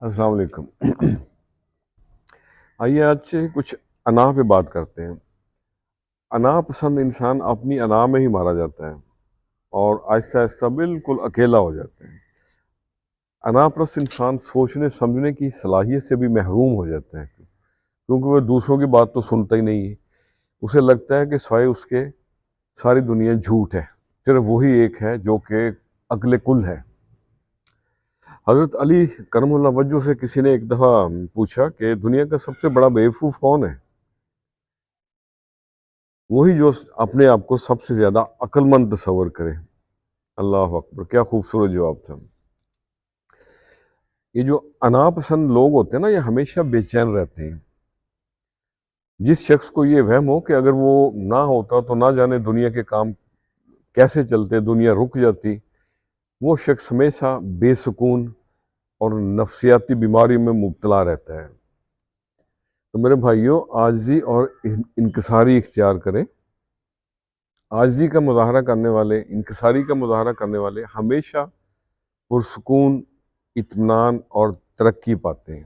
السلام علیکم۔ آئیے آج سے کچھ انا پہ بات کرتے ہیں۔ انا پسند انسان اپنی انا میں ہی مارا جاتا ہے اور آہستہ آہستہ بالکل اکیلا ہو جاتا ہے۔ انا پرست انسان سوچنے سمجھنے کی صلاحیت سے بھی محروم ہو جاتا ہے، کیونکہ وہ دوسروں کی بات تو سنتا ہی نہیں ہے۔ اسے لگتا ہے کہ سوائے اس کے ساری دنیا جھوٹ ہے، صرف وہی ایک ہے جو کہ عقل کل ہے۔ حضرت علی کرم اللہ وجہ سے کسی نے ایک دفعہ پوچھا کہ دنیا کا سب سے بڑا بیوقوف کون ہے؟ وہی جو اپنے آپ کو سب سے زیادہ عقل مند تصور کرے۔ اللہ اکبر، کیا خوبصورت جواب تھا۔ یہ جو انا پسند لوگ ہوتے ہیں نا، یہ ہمیشہ بے چین رہتے ہیں۔ جس شخص کو یہ وہم ہو کہ اگر وہ نہ ہوتا تو نہ جانے دنیا کے کام کیسے چلتے، دنیا رک جاتی، وہ شخص ہمیشہ بے سکون اور نفسیاتی بیماری میں مبتلا رہتا ہے۔ تو میرے بھائیوں، عاجزی اور انکساری اختیار کریں۔ عاجزی کا مظاہرہ کرنے والے، انکساری کا مظاہرہ کرنے والے ہمیشہ پرسکون، اطمینان اور ترقی پاتے ہیں۔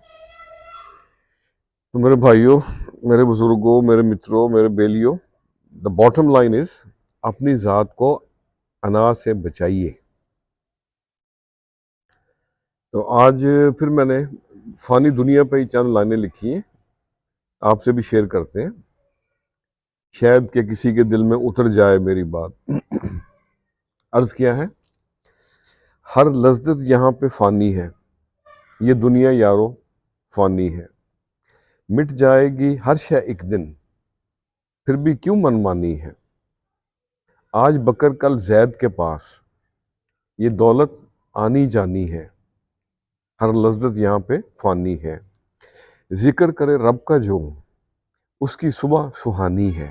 تو میرے بھائیوں، میرے بزرگوں، میرے متروں، میرے بیلیوں، دا باٹم لائن از، اپنی ذات کو انا سے بچائیے۔ تو آج پھر میں نے فانی دنیا پہ ہی چند لائنیں لکھی ہیں، آپ سے بھی شیئر کرتے ہیں، شاید کہ کسی کے دل میں اتر جائے میری بات۔ عرض کیا ہے، ہر لذت یہاں پہ فانی ہے، یہ دنیا یارو فانی ہے، مٹ جائے گی ہر شے ایک دن، پھر بھی کیوں منمانی ہے، آج بکر کل زید کے پاس، یہ دولت آنی جانی ہے، ہر لذت یہاں پہ فانی ہے، ذکر کرے رب کا جو اس کی صبح سہانی ہے،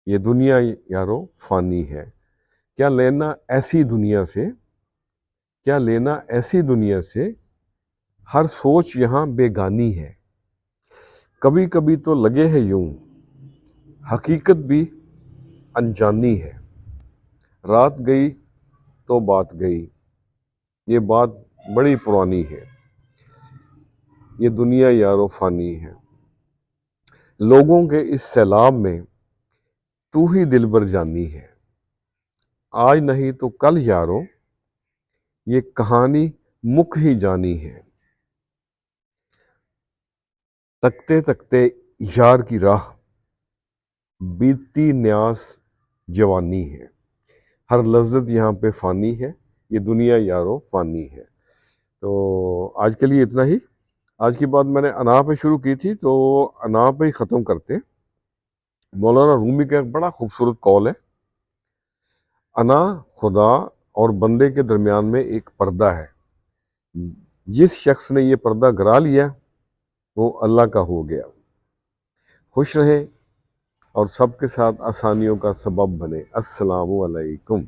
یہ دنیا یارو فانی ہے، کیا لینا ایسی دنیا سے، کیا لینا ایسی دنیا سے، ہر سوچ یہاں بیگانی ہے، کبھی کبھی تو لگے ہے یوں، حقیقت بھی انجانی ہے، رات گئی تو بات گئی، یہ بات بڑی پرانی ہے، یہ دنیا یارو فانی ہے، لوگوں کے اس سیلاب میں تو ہی دل بر جانی ہے، آج نہیں تو کل یارو یہ کہانی مک ہی جانی ہے، تکتے تکتے یار کی راہ بیتتی نیاز جوانی ہے، ہر لذت یہاں پہ فانی ہے، یہ دنیا یارو فانی ہے۔ تو آج کے لیے اتنا ہی۔ آج کی بات میں نے انا پہ شروع کی تھی، تو انا پہ ہی ختم کرتے ہیں۔ مولانا رومی کا ایک بڑا خوبصورت قول ہے، انا خدا اور بندے کے درمیان میں ایک پردہ ہے، جس شخص نے یہ پردہ گرا لیا وہ اللہ کا ہو گیا۔ خوش رہیں اور سب کے ساتھ آسانیوں کا سبب بنے۔ السلام علیکم۔